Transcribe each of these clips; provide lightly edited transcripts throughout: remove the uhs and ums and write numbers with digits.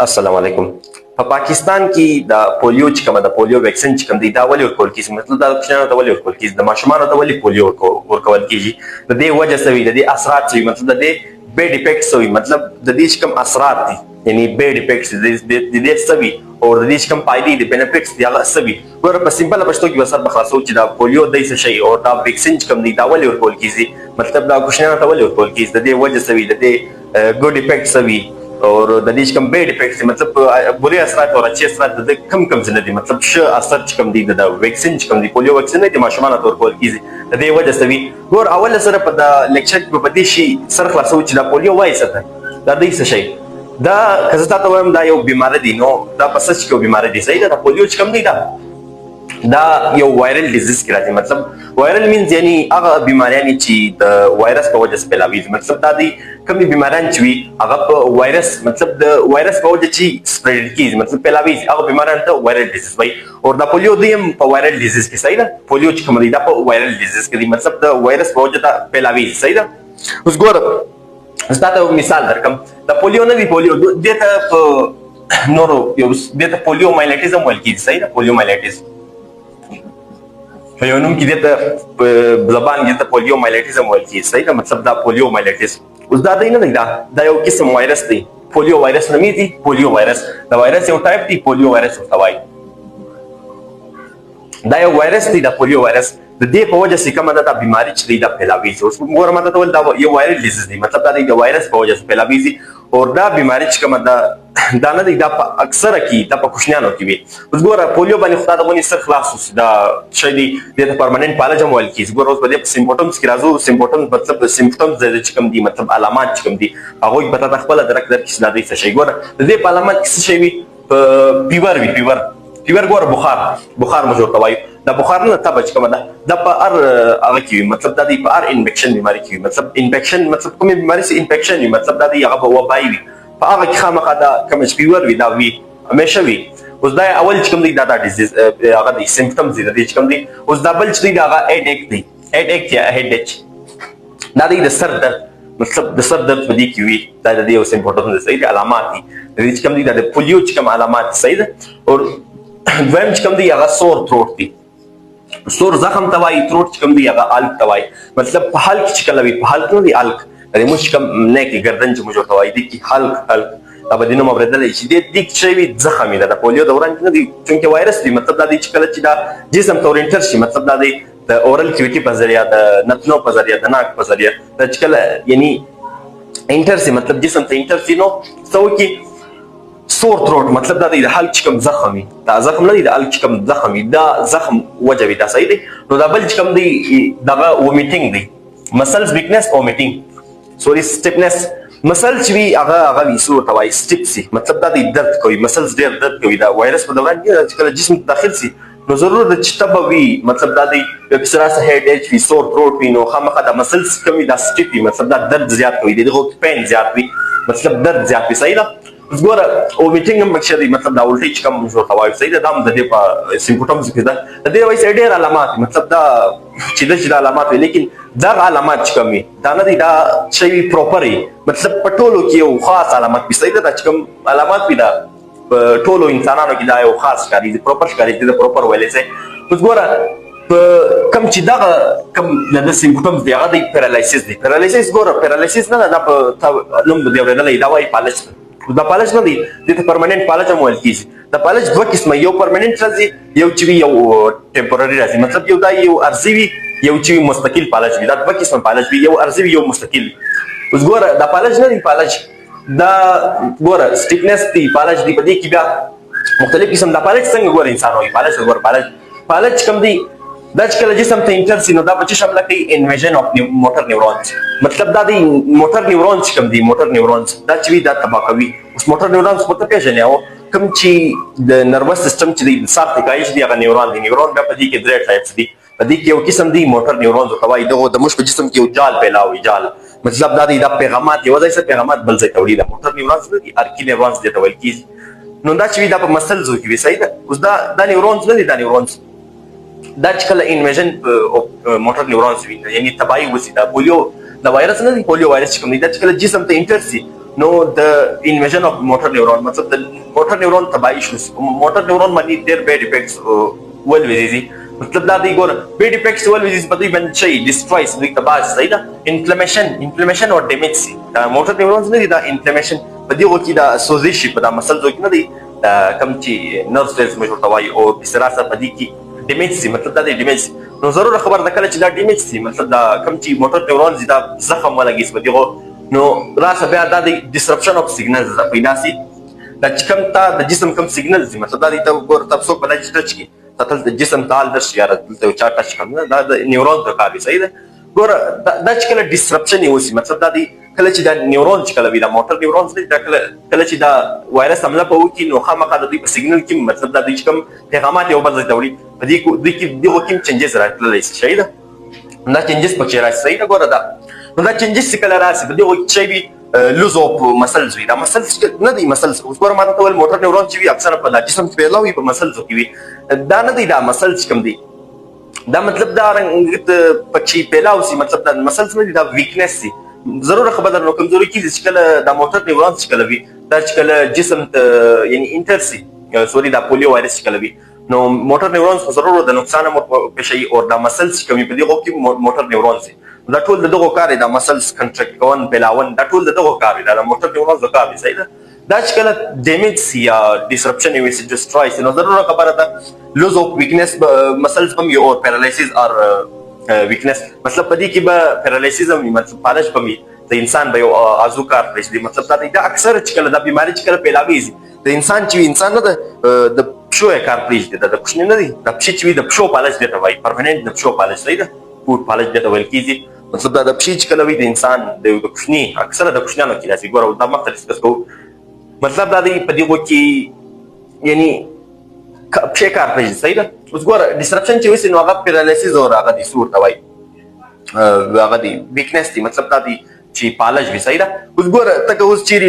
السلام علیکم. په پاکستان کې د پولیو چې کومه د پولیو ویکسین چې کوم دی دا ولې ورکول کیږي؟ مطلب دا کوچنیانو ته ولې ورکول کیږي؟ د ماشومانو ته ولې پولیو ورکول کیږي؟ د دې وجه څه وي؟ د دې اثرات څه وي؟ مطلب د دې بیډ افیکټس څه وي؟ مطلب د دې چې کوم اثرات دي یعنی بیډ افیکټس د دې څه وي او د دې چې کوم فائدې دي بینیفټس دي هغه څه وي؟ ګوره په سمپل پښتو کې وسر بخلاصو چې دا پولیو دی څه شي او دا ویکسین چې کوم دی دا ولې ورکول کیږي؟ مطلب دا کوچنیانو ته ولې ورکول کیږي؟ د دې وجه څه وي؟ د دې ګډ افیکټس څه وي اور د دې چې کوم بیډ افیکټس مطلب بری اثرات او اچھی اثرات د کم څه دي؟ مطلب ښه اثر چې کوم دی د ویکسین چې کوم دی پولیو ویکسین دی ماشومانو ته ورکول کیږي. د دې وجه څه وي؟ ګور اول سره په د لیکچر کې په دې شي سر خلاصو چې دا پولیو وایي څه ده؟ دا دې څه شي؟ دا که زه تاسو وایم دا یو بیماری دی نو دا په سچ کې بیماری دی صحیح ده. دا پولیو چې کوم دی دا یو وایرل ډیزیز کې راځي. مطلب وایرل مینز یعنی هغه بیماریان چې د وایرس په وجه سره پیلاویږي. مطلب دا دی کومې بیماریان چې وي هغه په وایرس مطلب د وایرس په وجه چې سپریډ کیږي مطلب پیلاویږي هغه بیماریان ته وایرل ډیزیز وایي. او دا پولیو دی هم په وایرل ډیزیز کې صحیح ده. پولیو چې کوم دی دا په وایرل ډیزیز کې دی مطلب د وایرس په وجه ته پیلاویږي صحیح ده. اوس ګوره زه تاسو مثال درکم. دا پولیو نه دی پولیو دې ته په نورو یو دې ته پولیو مایلیټیز هم ویل کیږي صحیح ده. پولیو مایلیټیز په یو نوم کې دې په زبان کې ته پولیو مایلیټیز هم ویل کیږي صحیح ده. مطلب دا پولیو مایلیټیز اوس دا دی نه دی دا یو قسم وایرس دی. پولیو وایرس نومیږي پولیو وایرس. دا وایرس یو ټایپ دی پولیو وایرس ورته وایي. دا یو وایرس دی دا پولیو وایرس د دې په وجه چې کومه دا بیماری چې دی دا پیلاویږي. اوس ګوره ماته ته ول دا یو وایرل ډیزیز دی مطلب دا د وایرس په وجه پیلاویږي او دا بیماری چې کومه دا نه دی دا په اکثره کې دا په کوچنیانو کې وي. اوس ګوره پولیو باندې خدای ته ونی سر خلاص اوس دا شی دی د پرمننت پالج هم ویل کیږي. ګوره اوس په دې سیمپټمز کې راځو. سیمپټمز مطلب سیمپټمز چې کوم دي مطلب علامات چې کوم دي هغه په تاسو خپل درک در کې دا دی څه شی. ګوره د دې په علامات کې څه شی وي؟ فیور وي. فیور ګوره بخار مو جوړ وایي. دا بخار نه تبه چې کومه ده دا په هر هغه کې وي مطلب دا دی په هر انفیکشن بیماری کې وي. مطلب انفیکشن مطلب کومې بیماری سي انفیکشن وي مطلب دا دی هغه په وبای وي په هغه کې خامخا دا کوم چې فیور وي دا وي همیشه وي. اوس دا اول چې کوم دی دا ډیزیز هغه دی سیمپټمز دي د دې چې کوم دی. اوس دا بل چې دی دا هغه هیډ ایک دی. هیډ ایک یا هیډ ایچ دا دی د سر درد مطلب د سر درد په دې کې وي. دا د یو سیمپټمز دي صحیح دي علامات دي د دې چې کوم دی د پولیو چې کوم علامات صحیح ده. او دویم چې کوم دی هغه سور تروټ دی. سور زخم توای تروټ چې کوم دی هغه الک توای مطلب په حلق چې کله وي په حلق نه دی الک د موږ کوم نه کې گردن چې موږ توای دی کې حلق دا بدینه مبردل شي د دې چې وي زخم دی د پولیو دوران نه دی چې وایرس دی مطلب دا دی چې کله چې دا جسم ته اورینټر شي مطلب دا دی د اورل کیوټي په ذریعہ د نتنو په ذریعہ د ناک په ذریعہ د چې کله یعنی انټر سي مطلب جسم ته انټر سي نو سو کې سور تروټ مطلب دا د حلق چې کوم زخم وي دا زخم نه دی د حلق چې کوم زخم وي دا زخم وجه وي دا صحیح دی. نو دا بل چې کوم دی دغه ومیټینګ دی مسلز ویکنس ومیټینګ سوري سټیپنس مسل چې وي هغه وي سور توای سټیپ سي مطلب دا دی درد کوي مسلز ډیر درد کوي. دا وایرس په دوران کې چې کله جسم داخل سي نو ضرور د چټب وي مطلب دا دی په سره هیډ ایچ وي سور تروټ وي نو خامخا د مسلز کمی دا سټیپ وي مطلب دا درد زیات کوي دغه پین زیات وي مطلب درد زیات وي صحیح ده. ګوره او میټینګ هم مکشه دی مطلب دا ولټیج کم شو توای صحیح ده. دا د دې په سیمپټمز کې ده د دې وایي ډېر علامات مطلب دا چې د علامات وي لیکن دا علامات چې کومي دا نه دي دا شی پروپر مطلب په ټولو کې یو خاص علامات وي صحیح ده. چې کوم علامات وي دا په ټولو انسانانو کې دا یو خاص ښکاري پروپر ښکاري د پروپر ویلې سي. اوس ګوره په کم چې دا کم د سیمپټمز دی هغه دی پیرالایسیس دی. پیرالایسیس ګوره پیرالایسیس نه دا په نوم دی ورته دا وایي پالج دا پالج نه دی د پرمننت پالج هم ویل کیږي. د پالج دوه قسمه یو پرمننت راځي یو چې وي یو ټمپورري راځي مطلب یو دا یو ارزي وي یو چې مستقل پالج وي. دا دوه قسمه پالج وي یو ارزي وي یو مستقل. اوس ګوره دا پالج نه دی پالج دا ګوره سټیپنس دی پالج دی په دې کې بیا مختلف قسم دا پالج څنګه ګوره انسان وي پالج ګوره پالج کوم دی دا چې کله جسم ته انټر سي نو دا په څه شامل کوي انویژن اف موټر نیورونز مطلب دا دی موټر نیورونز کوم دی موټر نیورونز دا چې وی دا تبا کوي. اوس موټر نیورونز په ته پیژنې او کوم چې د نروس سیستم چې د ساخت کایش دی هغه نیورون دی. نیورون بیا په دې کې درې ټایپس دي په دې کې یو قسم دی موټر نیورونز او توای دغه د مش په جسم کې یو جال پیلاوي جال مطلب دا دی دا پیغامات یو ځای څخه پیغامات بل ځای ته وړي. دا موټر نیورونز دی ارکی نیورونز دی ته ویل کیږي. نو دا چې وی دا په مسلز کې وي صحیح ده. اوس دا نیورونز نه دي دا نیورونز دا چې کله انویژن موټر نیورونز وي یعنی تباہی وسی دا پولیو د وایرس نه دی پولیو وایرس کوم دی دا چې کله جسم ته انټر سي نو د انویژن اف موټر نیورون مطلب د موټر نیورون تباہی شو موټر نیورون باندې ډېر بیډ افیکټس ولوېږي مطلب دا دی ګوره بیډ افیکټس ولوېږي په دوی باندې شي ډسټرویس دوی تباه صحیح ده انفلمیشن او ډیمیج سي دا موټر نیورونز نه دي دا انفلمیشن په دې وخت کې دا سوزش شي په دا مسلز کې نه دي کم چې نرቭ سیلز مې ورته وایي او بسراسه په دې کې ډیمیج سي مطلب دا دی ډیمیج نو ضرور خبر ده کله چې دا ډیمیج سي مطلب دا کم چې موټر نیورونز دا زخم ولګي په دې نو راسه بیا دا دی ډسرپشن اف سیګنلز پیدا سي دا چې کوم تا د جسم کوم سیګنلز دي مطلب دا دی ته ګور تاسو په لږ ټچ کې تاسو د جسم تال درش یا ته چا ټچ کوم دا د نیورون د کار صحیح ده ګور دا چې کله ډسرپشن یې وسی مطلب دا دی کله چې دا نیورون چې کله وي دا موټر نیورونز دي کله چې دا وایرس حمله په وکي نو خامخا د دې په سیګنل کې مطلب دا دی چې کوم پیغامات یو بل ځای ته وړي په دې کې د کوم چینجز راتللی شي صحیح ده دا چینجز پکې راځي صحیح ده ګور دا نو دا چینجز چې کله راسي په دې کې شي لوز اف مسلز وي دا مسلز نه دي مسلز اوس ګوره ما ته ول موټر نیورون چې وي اکثره په جسم کې پیدا وي په مسلز کې وي دا نه دي دا مسلز کوم دي دا مطلب دا رنګ پکې پیدا وسی مطلب دا مسلز نه دي دا ویکنس دي ضرور خبر نو کمزوري کیږي چې کله دا موټر نیورون چې کله وي دا چې کله جسم ته یعنی انټرسي سوري دا پولیو وایرس چې کله وي نو موټر نیورونز ضرور د نقصان مو پېښي او دا مسلز کمی په دې کې موټر نیورونز دا ټول دغه کار دی دا مسلز کنټریکټ کون بلاون دا ټول دغه کار دی دا موټر نیورونز د کار دی صحیح ده دا چې کله ډیمیج سي یا ډسرپشن وي سي ډسټرویس نو ضرور خبره ده لوز اف ویکنس مسلز هم یو پیرالایسیس اور ویکنس مطلب په دې کې به پیرالایسیس هم مطلب پالش پمي د انسان به یو ازو کار پېښ دی مطلب دا اکثر چې کله دا بیماری چې کله پیلاوي د انسان چې انسان نه د پښو کار پېښ دی د پښنې نه دی د پښې چې د پښو پالش دی ته وایي پرمننت د پښو پالش دی فوټ پالش دی ته ویل کیږي مطلب دا د پښې چې کله وي د انسان د کوچني اکثره د کوچنیانو کې راځي ګوره دا مخته ډسکس کوو مطلب دا دی په دې کې یعنی پښې کار پېښ صحیح ده اوس ګوره ډسرپشن چې وسي نو هغه پیرالایسیس او هغه د سور ته وایي هغه دی ویکنس دی مطلب دا دی چې پالش وي صحیح ده اوس ګوره ته اوس چیرې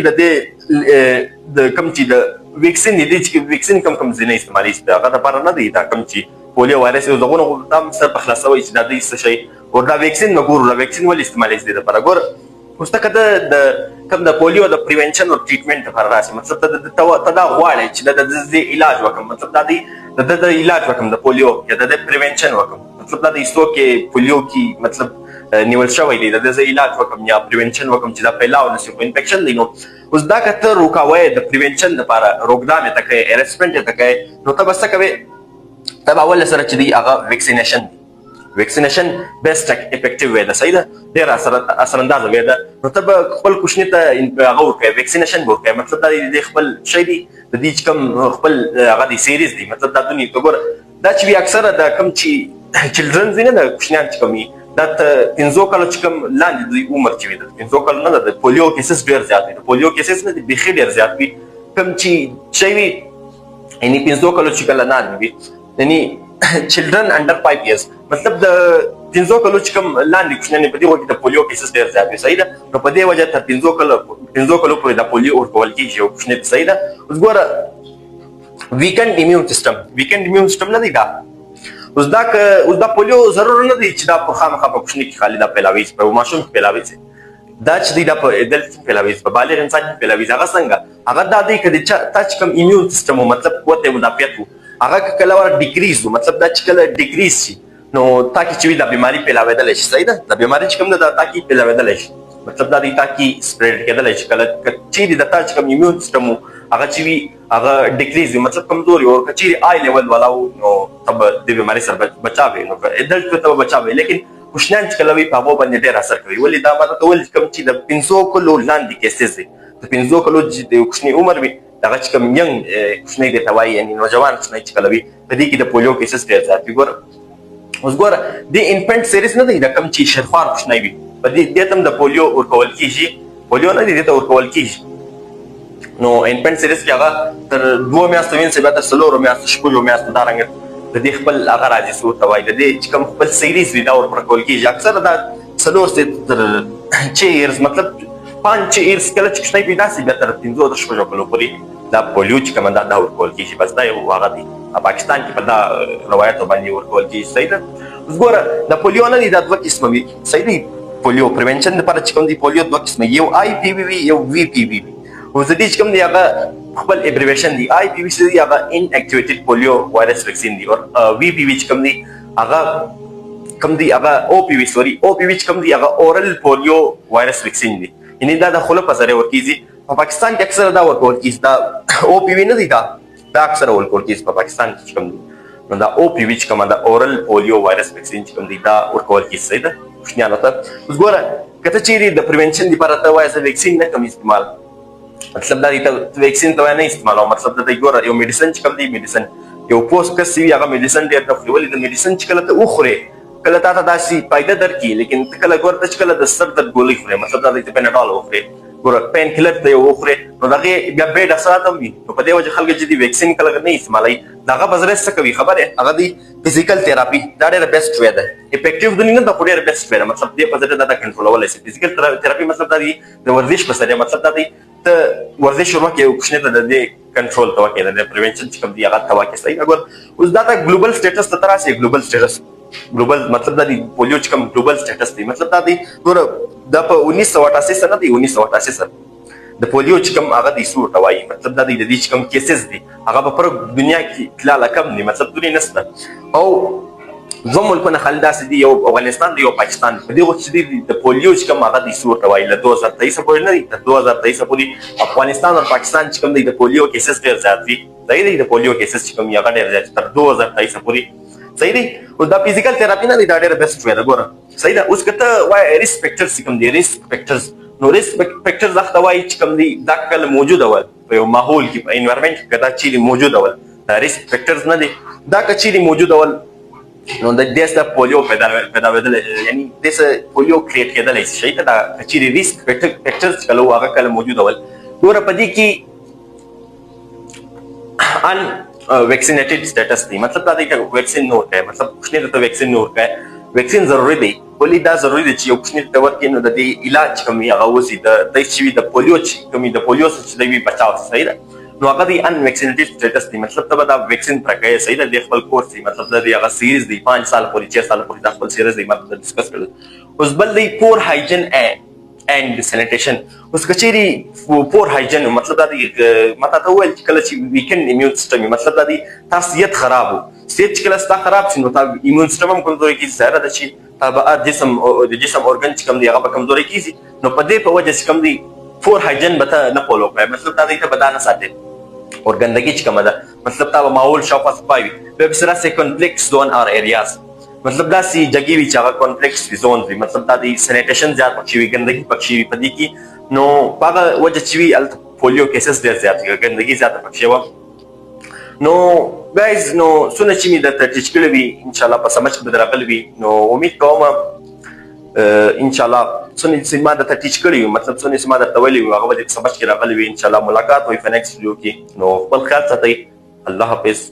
د کم چې د ویکسین دی چې ویکسین کم ځینې استعمالي هغه لپاره نه دی دا کم چې پولیو وایرس یو زغونه دا سر په خلاصوي چې دا د څه شي او دا ویکسین نګور دا ویکسین ولې استعمالي دي لپاره ګور اوس ته کده د کوم د پولیو د پریونشن او ټریټمنټ لپاره راشي مطلب ته دا غواړي چې د علاج وکم مطلب دا دی د علاج وکم د پولیو یا د پریونشن وکم مطلب دا د ایستو کې پولیو کې مطلب نیول شوی دی د علاج وکم یا پریونشن وکم چې دا پیلاو نشي په انفیکشن دی نو اوس دا کته روکاوي د پریونشن لپاره روکدان ته کوي ارسپنټ ته کوي نو ته بس کوي تبع اول سره چې دی هغه ویکسینیشن ویکسینیشن بیسټ افیکټیو وی ده صحیح ده ډېر اثراندازه وی ده نو ته خپل کوچني ته هغه ورکوي ویکسینیشن ورکوي مطلب دا د خپل شی دی د دې کوم خپل هغه دی سیریز دی مطلب دا دنیا ته ګوره دا چې وي اکثره د کوم چې چلډرنز دي نه د کوچنیان چې کوم دا 15 کالو چې کوم لاندې د عمر چې وي د 15 کالو نه د پولیو کیسز ډېر زیات دي د پولیو کیسز نه دي بیخي ډېر زیات وي کوم چې شی وي یعنی 15 کالو چې کله نه وي یعنی children under 5 years مطلب د 15 کالو چې کوم لاندې کوچنیان په دې وخت کې د پولیو کیسز ډېر زیات دي صحیح ده نو په دې وجه تر 15 کالو پورې د پولیو ورکول کېږي او کوچنی صحیح ده اوس ګوره ویکنډ ایمیون سیستم نه دی دا اوس دا پولیو ضرور نه دی چې دا په خامخا په کوچني کې خالي دا پیلاوي په ماشوم کې پیلاوي دا چې دی دا په ادلت کې پیلاوي په بالغ انسان کې پیلاوي هغه څنګه هغه دا دی کله چې تا چې کوم ایمیون سیستم مطلب قوت مدافعت هغه کله ور ډیکریز مطلب دا چې کله ډیکریز شي نو تا کې چې دا بیماری پیلاوېدل شي صحیح ده دا بیماری چې کوم دا تا کې پیلاوېدل شي مطلب دا دی تا کې سپریډ کېدل شي کله چې دا تا چې کوم ایمیون سیستم هغه چې وي هغه ډیکریز مطلب کمزوري او کچېری آی لیول والا نو تب د بیماری سره بچاوي نو ادلت ته بچاوي لیکن کوشنان چې کله وي په هغه باندې ډېر اثر کوي ولې دا ماته ول کوم چې د 500 کلو لاندې کیسز دي د 500 کلو د کوشني عمر وي دغه چې کوم ینګ کوشنی دی ته وایي یعنی نوجوان کوشنی چې کله وي په دې کې د پولیو کیسز ډېر زیات وي ګوره اوس ګوره د انفنټ سیریز نه دی د کوم چې شیرخوار کوشنی وي په دې تم د پولیو ورکول کېږي پولیو نه دی ته ورکول کېږي نو انفنټ سیریز کې هغه تر 2 میاشتو وینځي بیا تر 4 میاشتو شپږ میاشتو دا رنګ د دې خپل هغه راځي څه ورته وایي د دې چې کوم خپل سیریز وي دا ورکول کېږي اکثره دا 4 تر 6 ایرز مطلب 5 ایرز کله چې کوشنی پیدا سي بیا تر 15 شپږ کلو پورې دا پولیو چې کوم دا ورکول کېږي بس دا یو هغه دی پاکستان کې په دا روایت باندې ورکول کېږي صحیح ده اوس ګوره د پولیو نه دی دا دوه قسمه وي صحیح دی پولیو پریونشن لپاره چې کوم دی پولیو دوه قسمه یو آی پی وی وی یو وی پی وی وی او زه دې چې کوم دی هغه خپل ایبریویشن دی آی پی وی چې دی هغه ان اکټیویټډ پولیو وایرس ویکسین دی او وی پی وی چې کوم دی هغه کوم دی هغه او پی وی او پی وی چې کوم دی هغه اورل پولیو وایرس ویکسین دی یعنی دا د خوله په سره ورکیږي په پاکستان کې اکثر دا ورکول کیږي دا او پی وی نه دی دا اکثر ورکول کیږي په پاکستان کې کوم دی نو دا او پی وی چې کوم دا اورل پولیو وایرس ویکسین چې کوم دی دا ورکول کیږي صحیح ده خوشنیانو ته اوس ګوره کته چیرې د پریونشن لپاره ته وایي چې ویکسین نه کوم استعمال مطلب دا دی ته ویکسین ته نه استعمالو مطلب دا دی ګوره یو میډیسن چې کوم دی میډیسن یو پوسټ کس وی هغه میډیسن ډیر د خپل د میډیسن چې کله ته وخوري کله تا ته داسې فائدہ درکې لیکن کله ګوره ته کله د سر درد ګولۍ خوري مطلب دا دی ته پیناډول وخوري ګوره پین کلر ته وخوري نو دغه بیا بیډ اثرات هم وي نو په دې وجه خلک چې دی ویکسین کله نه استعمالوي دغه بزره څه کوي خبره هغه دی فزیکل تھراپي دا ډېر بیسټ وی ده افیکټیو دی نه دا ډېر بیسټ وی ده مطلب دې په ځای دا کنټرولول شي فزیکل تھراپي مطلب دا دی د ورزش په سره مطلب دا دی ته ورزش شروع کې او کښنه ته د کنټرول توا کې د پریونشن چې کوم دی هغه توا کې صحیح اگر اوس دا ته ګلوبل سټیټس ته تراسي ګلوبل سټیټس ګلوبل مطلب دا دی پولیو چې کوم ګلوبل سټیټس دی مطلب دا دی ګوره دا په 1988 سره دی 1988 سره د پولیو چې کوم هغه د سور توای مطلب دا د دې چې کوم کیسز دي هغه په پر دنیا کې تلاله کم دي مطلب دنیا نسته او زموږ ملکونه خالداسې دي یو افغانستان دی یو پاکستان په دې وخت چې د پولیو چې کوم هغه د سور توای له 2023 پورې نه دي تر 2023 پورې افغانستان او پاکستان چې کوم د پولیو کیسز ډېر زیات دي صحیح دی د پولیو کیسز چې کوم هغه ډېر زیات تر 2023 پورې صحیح دی او دا فزیکل تھراپي نه دی دا ډېر بیسټ وی ده ګوره صحیح ده اوس کته وای ریسک فیکټرز کوم دي ریسک فیکټرز نو ریسک فیکټرز ځخته وایي چې کوم دي دا کله موجوده ول په یو ماحول کې په انوایرمنټ کې دا چیرې موجوده ول دا ریسک فیکټرز نه دي دا که چیرې موجوده ول نو د دې سره پولیو پیداوېدل یعنی د پولیو کریټ کېدلی شي ته دا که چیرې ریسک فیکټرز کله هغه کله موجوده ول ګوره په دې کې ان ویکسینیټډ سټیټس دی مطلب دا دی چې ویکسین نه ورکوي مطلب کوښنې ته ویکسین نه ورکوي ویکسین ضروري دی ولې دا ضروري دی چې یو کوښنې ته ورکړي نو د دې علاج کوم هغه وسي د چې د پولیو چې کوم د پولیو څخه د وی بچاو صحیح ده نو هغه دی ان ویکسینیټډ سټیټس دی مطلب ته دا ویکسین پرکای صحیح ده د خپل کورس دی مطلب دا هغه سیریز دی 5 سال پورې 6 سال پورې د خپل سیریز دی مطلب ډسکس کړل اوس بل دی پور هایجین and sanitation اوس کچيري پور هایجین مطلب دا دی ماته ته ویل چې کله چې ویکند ایمیون سیستم مطلب دا دی تاسو یت خراب وو سیټ کله ستا خراب شي نو تا ایمیون سیستم هم کمزوري کیږي ظاهر ده چې تا د جسم اورګن چې کوم دی هغه کمزوري کیږي نو په دې په وجه چې کوم دی پور هایجین به ته نه فالو کوي مطلب دا دی ته بدانه ساتي اور ګندګي چې کومه ده مطلب تا ماحول شاوخوا صفاوي به سره سه کمپلیکس زون اور ایریاز مطلب دا سی جګي وی چې هغه کمپلیکس زون وي مطلب دا دی سینیټیشن زیات پکې وي ګندګي پکې وي په دې کې نو هغه وجه چې وی ال پولیو کیسز ډېر زیات دي ګندګي زیات پکې و نو ګایز نو سونه چې می د ترټیچ کړی وي ان شاء الله په سمجھ به درغل وي نو امید کوم ان شاء الله سونه چې ما د ترټیچ کړی مطلب سونه چې ما د تویلی هغه د سمجھ کې راغلی وي ان شاء الله ملاقات وي په نیکسټ ویډیو کې نو خپل خیال ساتئ الله حافظ